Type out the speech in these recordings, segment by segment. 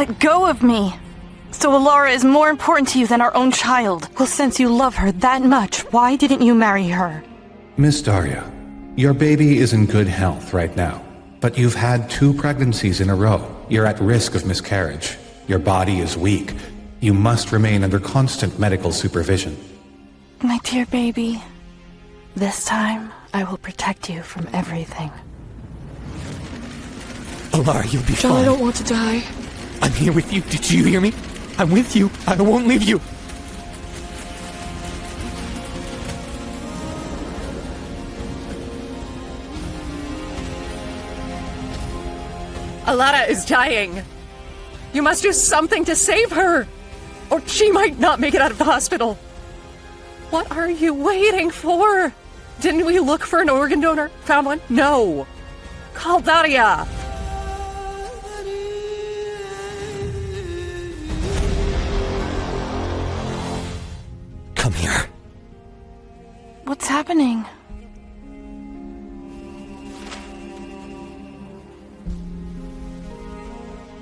Let go of me! So Alara is more important to you than our own child. Well, since you love her that much, why didn't you marry her? Miss Daria, your baby is in good health right now, but you've had 2 pregnancies in a row. You're at risk of miscarriage. Your body is weak. You must remain under constant medical supervision. My dear baby, this time I will protect you from everything. Alara, you'll be fine. I don't want to die. I'm here with you. Did you hear me? I'm with you. I won't leave you. Alara is dying. You must do something to save her, or she might not make it out of the hospital. What are you waiting for? Didn't we look for an organ donor? Found one? No. Call Daria. Come here. What's happening?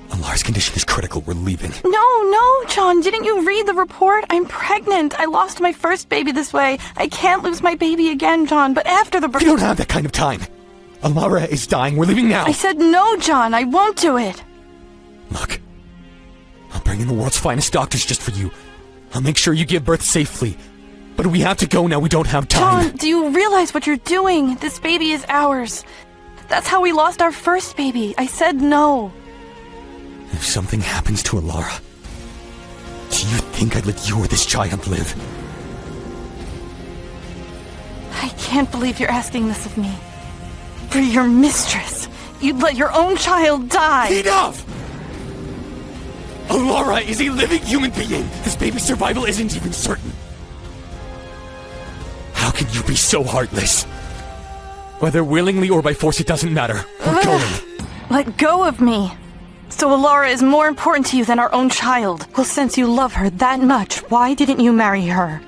Alara's condition is critical. We're leaving. No, John, didn't you read the report? I'm pregnant. I lost my first baby this way. I can't lose my baby again, John, but after the birth... We don't have that kind of time. Alara is dying. We're leaving now. I said no, John. I won't do it. Look, I'll bring in the world's finest doctors just for you. I'll make sure you give birth safely. But we have to go now. We don't have time. John, do you realize what you're doing? This baby is ours. That's how we lost our first baby. I said no. If something happens to Alara, do you think I'd let you or this child live? I can't believe you're asking this of me. For your mistress, you'd let your own child die. Enough! Alara is a living human being. This baby's survival isn't even certain. How can you be so heartless? Whether willingly or by force, it doesn't matter. We're going. Let go of me. So Alara is more important to you than our own child. Well, since you love her that much, why didn't you marry her?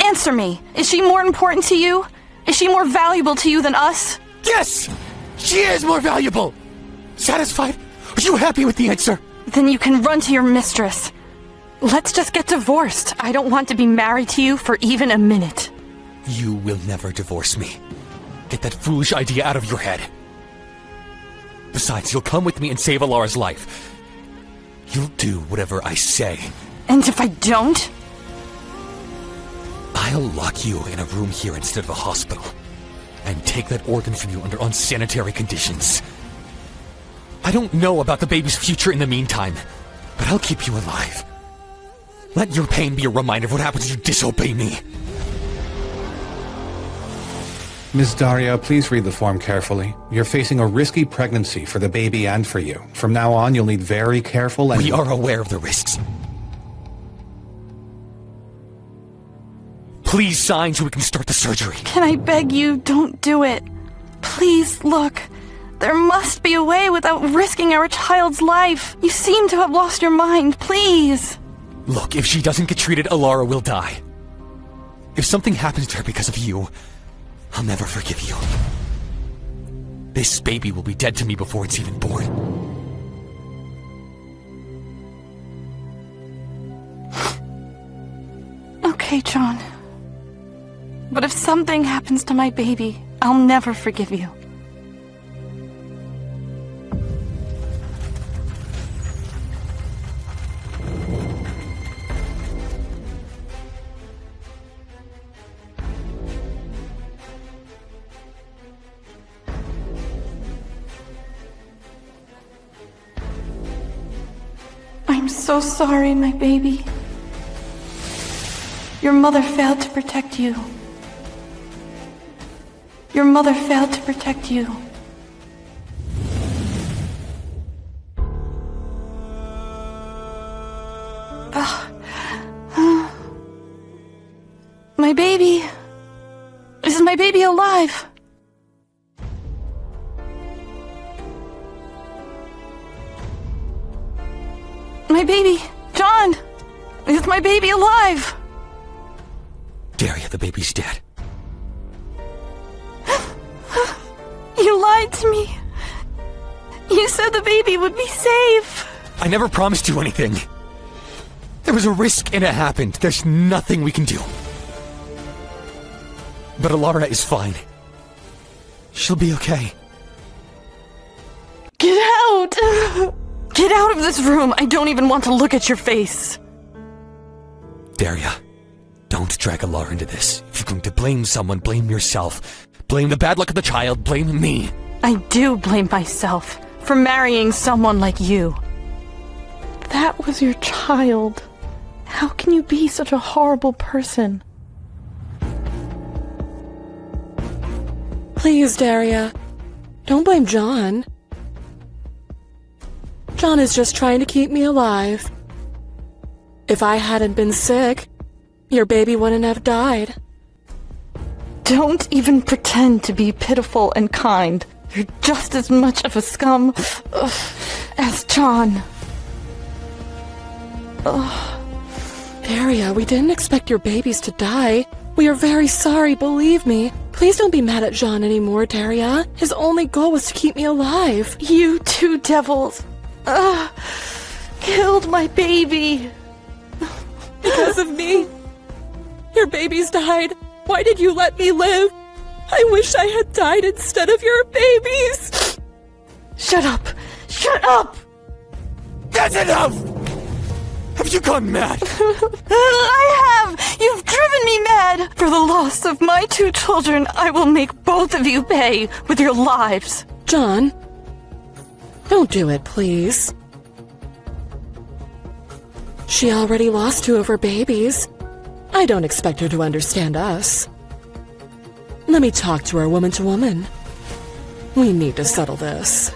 Answer me. Is she more important to you? Is she more valuable to you than us? Yes! She is more valuable! Satisfied? Are you happy with the answer? Then you can run to your mistress. Let's just get divorced. I don't want to be married to you for even a minute. You will never divorce me. Get that foolish idea out of your head. Besides, you'll come with me and save Alara's life. You'll do whatever I say. And if I don't? I'll lock you in a room here instead of a hospital. And take that organ from you under unsanitary conditions. I don't know about the baby's future in the meantime, but I'll keep you alive. Let your pain be a reminder of what happens when you disobey me. Miss Daria, please read the form carefully. You're facing a risky pregnancy for the baby and for you. From now on, you'll need very careful and... We are aware of the risks. Please sign so we can start the surgery. Can I beg you, don't do it. Please, look. There must be a way without risking our child's life. You seem to have lost your mind, please. Look, if she doesn't get treated, Alara will die. If something happens to her because of you, I'll never forgive you. This baby will be dead to me before it's even born. Okay, John. But if something happens to my baby, I'll never forgive you. I'm so sorry, my baby. Your mother failed to protect you. Your mother failed to protect you. My baby. Is my baby alive? My baby, John! Is my baby alive? Daria, the baby's dead. You lied to me. You said the baby would be safe. I never promised you anything. There was a risk and it happened. There's nothing we can do. But Alara is fine. She'll be okay. Get out! Get out of this room! I don't even want to look at your face. Daria, don't drag Alara into this. If you're going to blame someone, blame yourself. Blame the bad luck of the child, blame me. I do blame myself for marrying someone like you. That was your child. How can you be such a horrible person? Please, Daria. Don't blame John. John is just trying to keep me alive. If I hadn't been sick, your baby wouldn't have died. Don't even pretend to be pitiful and kind. You're just as much of a scum as John. Daria, we didn't expect your babies to die. We are very sorry, believe me. Please don't be mad at John anymore, Daria. His only goal was to keep me alive. You two devils killed my baby. Because of me. Your babies died. Why did you let me live? I wish I had died instead of your babies. Shut up! Shut up! That's enough! Have you gone mad? I have! You've driven me mad! For the loss of my 2 children, I will make both of you pay with your lives. John, don't do it, please. She already lost 2 of her babies. I don't expect her to understand us. Let me talk to her woman to woman. We need to settle this.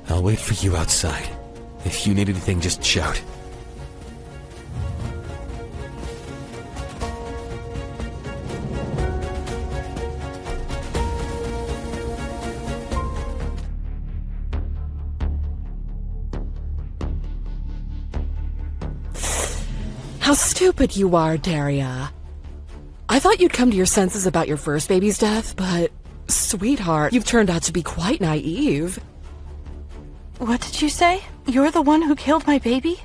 I'll wait for you outside. If you need anything, just shout. How stupid you are, Daria. I thought you'd come to your senses about your first baby's death, but, sweetheart, you've turned out to be quite naive. What did you say? You're the one who killed my baby?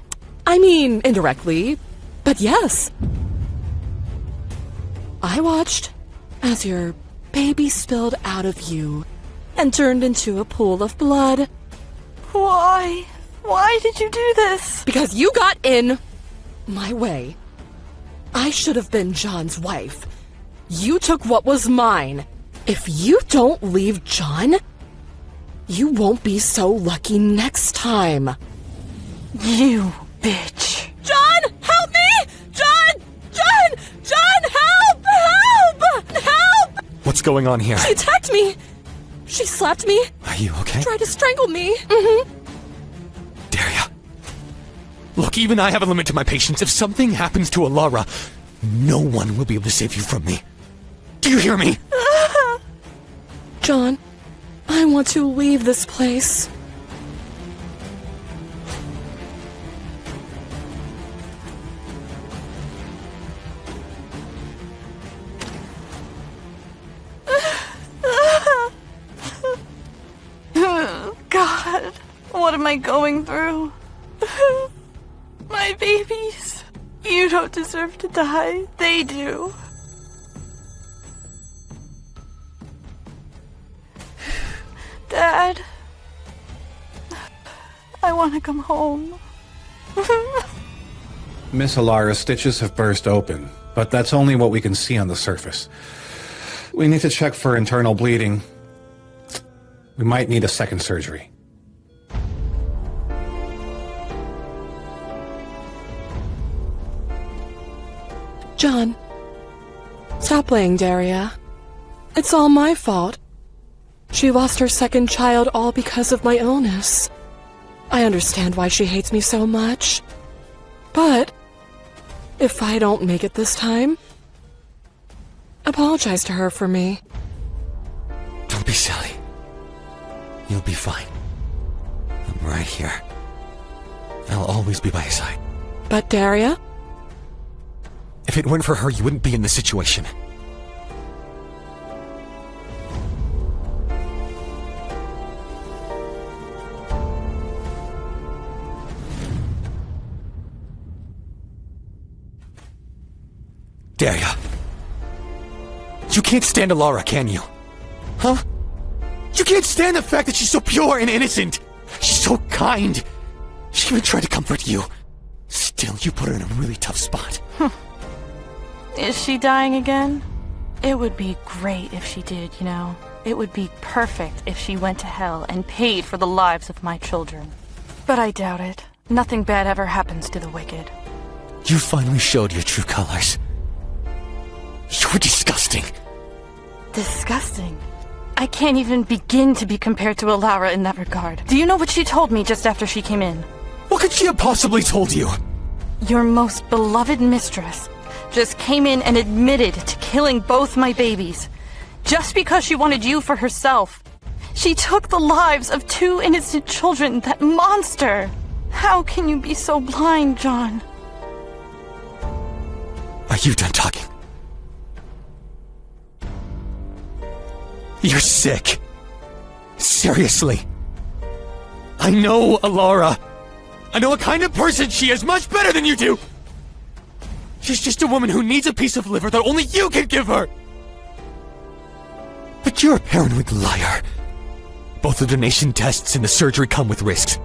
I mean, indirectly, but yes. I watched as your baby spilled out of you and turned into a pool of blood. Why? Why did you do this? Because you got in my way. I should have been John's wife. You took what was mine. If you don't leave John, you won't be so lucky next time. You bitch. John, help me! John, help! Help! What's going on here? She attacked me. She slapped me. Are you okay? Tried to strangle me. Daria. Look, even I have a limit to my patience. If something happens to Alara, no one will be able to save you from me. Do you hear me? John, I want to leave this place. God, what am I going through? My babies. You don't deserve to die. They do. Dad, I want to come home. Miss Alara's stitches have burst open, but that's only what we can see on the surface. We need to check for internal bleeding. We might need a second surgery. John, stop playing, Daria. It's all my fault. She lost her second child all because of my illness. I understand why she hates me so much. But if I don't make it this time, apologize to her for me. Don't be silly. You'll be fine. I'm right here. I'll always be by your side. But Daria, If it weren't for her, you wouldn't be in this situation. Daria. You can't stand Alara, can you? Huh? You can't stand the fact that she's so pure and innocent. She's so kind. She even tried to comfort you. Still, you put her in a really tough spot. Is she dying again? It would be great if she did, you know. It would be perfect if she went to hell and paid for the lives of my children. But I doubt it. Nothing bad ever happens to the wicked. You finally showed your true colors. You're disgusting. Disgusting? I can't even begin to be compared to Alara in that regard. Do you know what she told me just after she came in? What could she have possibly told you? Your most beloved mistress just came in and admitted to killing both my babies. Just because she wanted you for herself. She took the lives of 2 innocent children, that monster! How can you be so blind, John? Are you done talking? You're sick. Seriously. I know Alara. I know what kind of person she is much better than you do. She's just a woman who needs a piece of liver that only you can give her. But you're a paranoid liar. Both the donation tests and the surgery come with risks.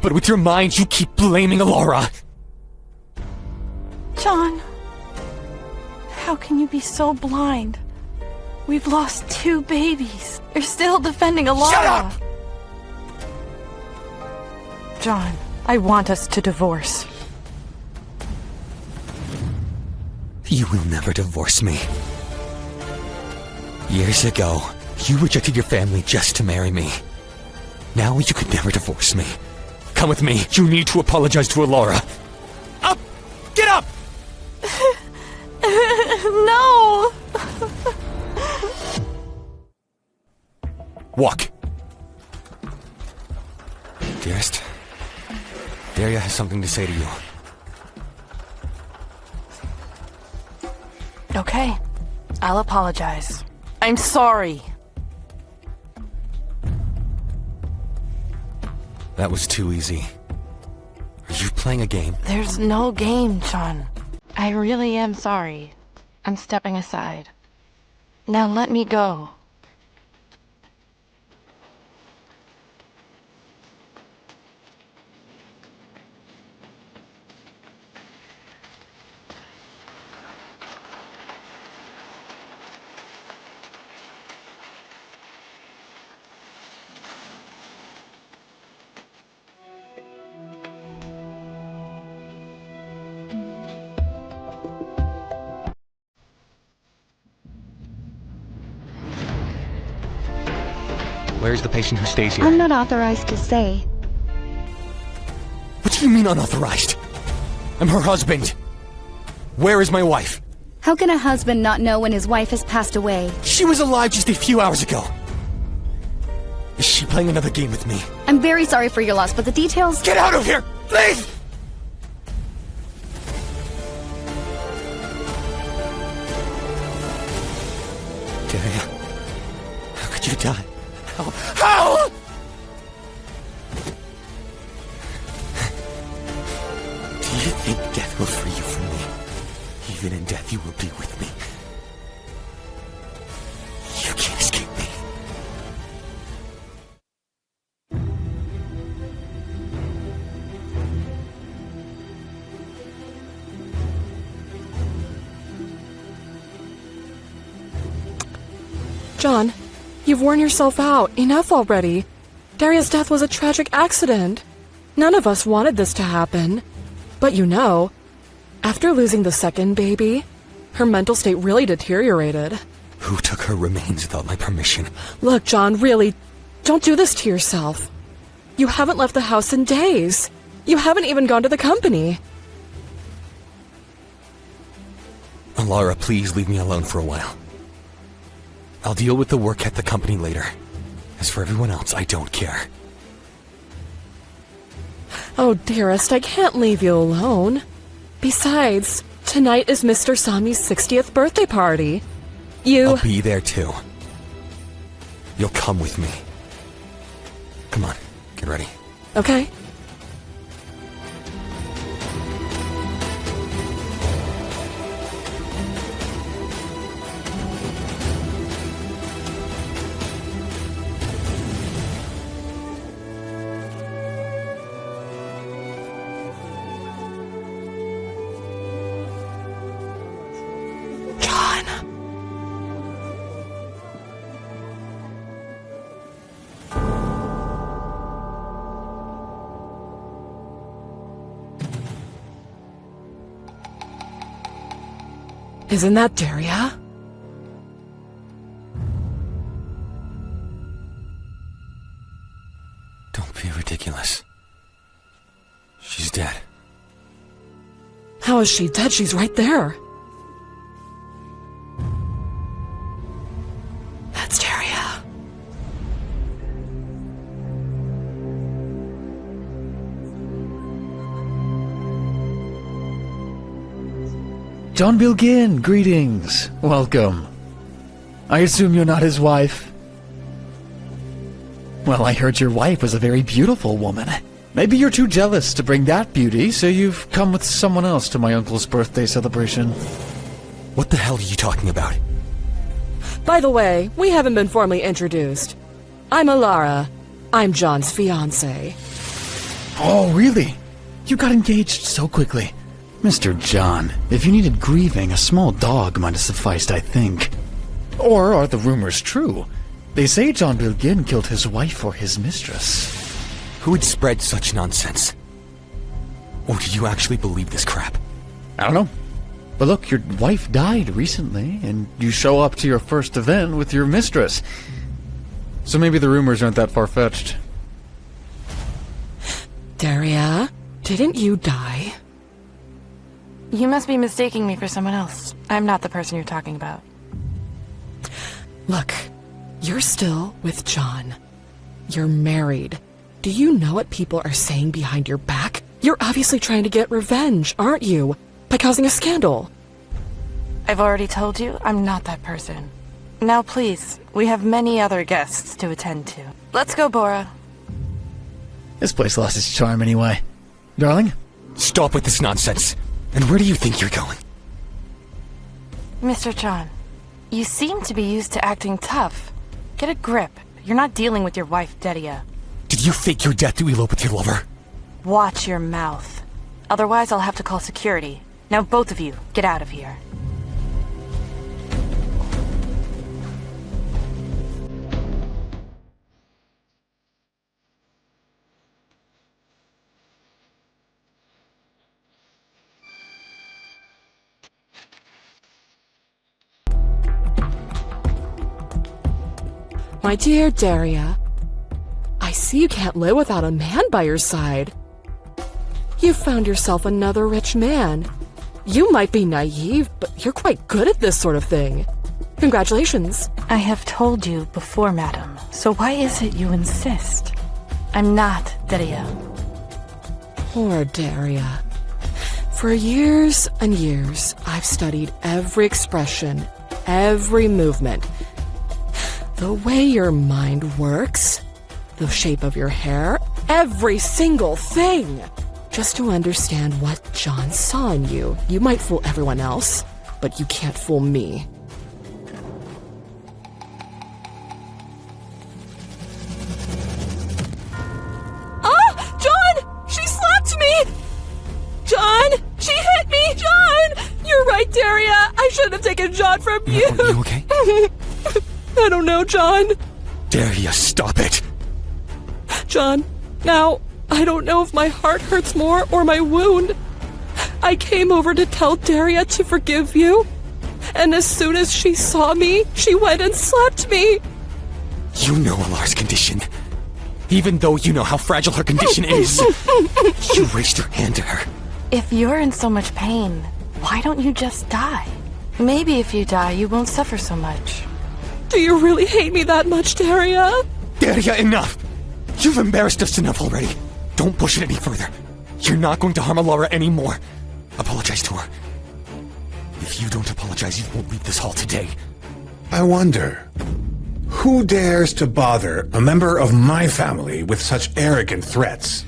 But with your mind, you keep blaming Alara. John, how can you be so blind? We've lost 2 babies. You're still defending Alara. Shut up! John, I want us to divorce. You will never divorce me. Years ago, you rejected your family just to marry me. Now you could never divorce me. Come with me. You need to apologize to Alara. Up! Get up! No! Walk. Dearest, Daria has something to say to you. Okay, I'll apologize. I'm sorry. That was too easy. Are you playing a game? There's no game, John. I really am sorry. I'm stepping aside. Now let me go. Where's the patient who stays here? I'm not authorized to say. What do you mean unauthorized? I'm her husband. Where is my wife? How can a husband not know when his wife has passed away? She was alive just a few hours ago. Is she playing another game with me? I'm very sorry for your loss, but the details... Get out of here! Please! Daria, how could you die? How? Do you think death will free you from me? Even in death, you will be with me. You can't escape me. John, you've worn yourself out. Enough already. Daria's death was a tragic accident. None of us wanted this to happen. But you know, after losing the second baby, her mental state really deteriorated. Who took her remains without my permission? Look, John, really, don't do this to yourself. You haven't left the house in days. You haven't even gone to the company. Alara, please leave me alone for a while. I'll deal with the work at the company later. As for everyone else, I don't care. Oh, dearest, I can't leave you alone. Besides, Tonight is Mr. Sami's 60th birthday party. I'll be there too. You'll come with me. Come on, get ready. Okay. Isn't that Daria? Don't be ridiculous. She's dead. How is she dead? She's right there. That's Daria. John Bilgin, greetings. Welcome. I assume you're not his wife? Well, I heard your wife was a very beautiful woman. Maybe you're too jealous to bring that beauty, so you've come with someone else to my uncle's birthday celebration. What the hell are you talking about? By the way, we haven't been formally introduced. I'm Alara. I'm John's fiancé. Oh, really? You got engaged so quickly. Mr. John, if you needed grieving, a small dog might have sufficed, I think. Or are the rumors true? They say John Bilgin killed his wife for his mistress. Who would spread such nonsense? Or do you actually believe this crap? I don't know. But look, your wife died recently, and you show up to your first event with your mistress. So maybe the rumors aren't that far-fetched. Daria, didn't you die? You must be mistaking me for someone else. I'm not the person you're talking about. Look, you're still with John. You're married. Do you know what people are saying behind your back? You're obviously trying to get revenge, aren't you? By causing a scandal. I've already told you I'm not that person. Now please, we have many other guests to attend to. Let's go, Bora. This place lost its charm anyway. Darling? Stop with this nonsense. And where do you think you're going? Mr. John, you seem to be used to acting tough. Get a grip. You're not dealing with your wife, Daria. Did you fake your death to elope with your lover? Watch your mouth. Otherwise, I'll have to call security. Now both of you, get out of here. My dear Daria, I see you can't live without a man by your side. You've found yourself another rich man. You might be naive, but you're quite good at this sort of thing. Congratulations. I have told you before, madam, so why is it you insist? I'm not Daria. Poor Daria. For years and years, I've studied every expression, every movement. The way your mind works, the shape of your hair, every single thing. Just to understand what John saw in you. You might fool everyone else, but you can't fool me. Ah! John! She slapped me! John! She hit me! John! You're right, Daria! I shouldn't have taken John from you! Are you okay? I don't know, John. Daria, stop it! John, now, I don't know if my heart hurts more or my wound. I came over to tell Daria to forgive you, and as soon as she saw me, she went and slapped me. You know Alara's condition. Even though you know how fragile her condition is. You raised your hand to her. If you're in so much pain, why don't you just die? Maybe if you die, you won't suffer so much. Do you really hate me that much, Daria? Daria, enough! You've embarrassed us enough already. Don't push it any further. You're not going to harm Alara anymore. Apologize to her. If you don't apologize, you won't leave this hall today. I wonder, who dares to bother a member of my family with such arrogant threats?